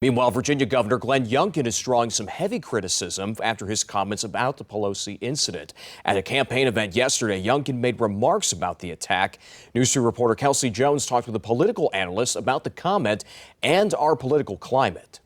Meanwhile, Virginia Governor Glenn Youngkin is drawing some heavy criticism after his comments about the Pelosi incident. At a campaign event yesterday, Youngkin made remarks about the attack. News 2 reporter Kelsey Jones talked with a political analyst about the comment and our political climate.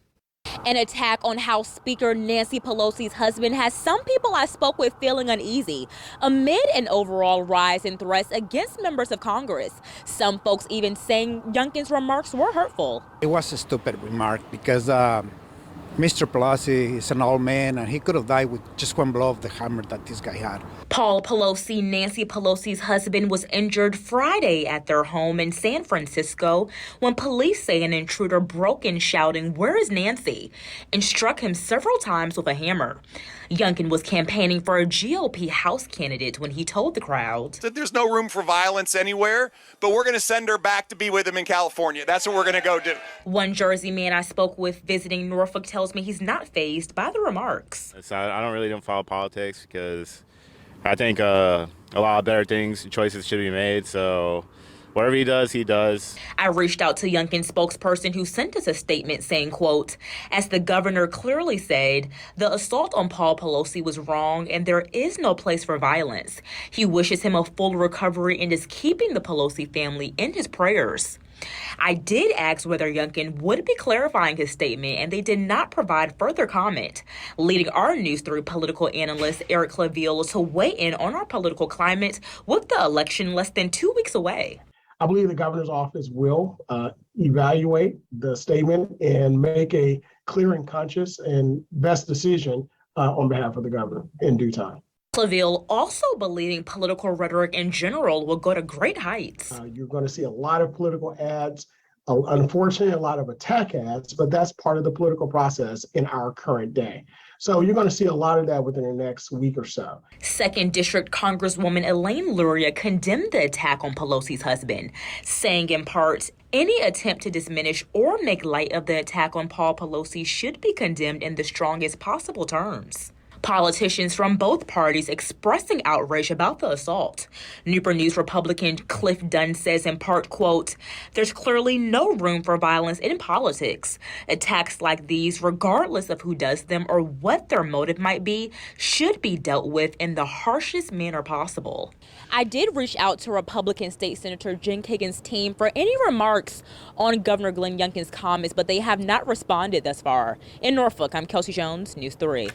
An attack on House Speaker Nancy Pelosi's husband has some people I spoke with feeling uneasy amid an overall rise in threats against members of Congress. Some folks even saying Youngkin's remarks were hurtful. It was a stupid remark because Mr. Pelosi is an old man and he could have died with just one blow of the hammer that this guy had. Paul Pelosi, Nancy Pelosi's husband, was injured Friday at their home in San Francisco when police say an intruder broke in shouting, "Where is Nancy?" and struck him several times with a hammer. Youngkin was campaigning for a GOP House candidate when he told the crowd, "There's no room for violence anywhere, but we're going to send her back to be with him in California. That's what we're going to go do." One Jersey man I spoke with visiting Norfolk tells me he's not fazed by the remarks. I don't follow politics because I think a lot of better choices should be made. So whatever he does, he does. I reached out to Youngkin's spokesperson who sent us a statement saying, quote, "As the governor clearly said, the assault on Paul Pelosi was wrong and there is no place for violence. He wishes him a full recovery and is keeping the Pelosi family in his prayers." I did ask whether Youngkin would be clarifying his statement, and they did not provide further comment, leading our News 3 political analyst Eric Claville to weigh in on our political climate with the election less than 2 weeks away. I believe the governor's office will evaluate the statement and make a clear and conscious and best decision on behalf of the governor in due time. Claville also believing political rhetoric in general will go to great heights. You're going to see a lot of political ads, unfortunately, a lot of attack ads, but that's part of the political process in our current day. So you're going to see a lot of that within the next week or so. 2nd District Congresswoman Elaine Luria condemned the attack on Pelosi's husband, saying in part, "Any attempt to diminish or make light of the attack on Paul Pelosi should be condemned in the strongest possible terms." Politicians from both parties expressing outrage about the assault. Newport News Republican Cliff Dunn says in part, quote, "There's clearly no room for violence in politics. Attacks like these, regardless of who does them or what their motive might be, should be dealt with in the harshest manner possible." I did reach out to Republican State Senator Jen Kagan's team for any remarks on Governor Glenn Youngkin's comments, but they have not responded thus far. In Norfolk, I'm Kelsey Jones, News 3.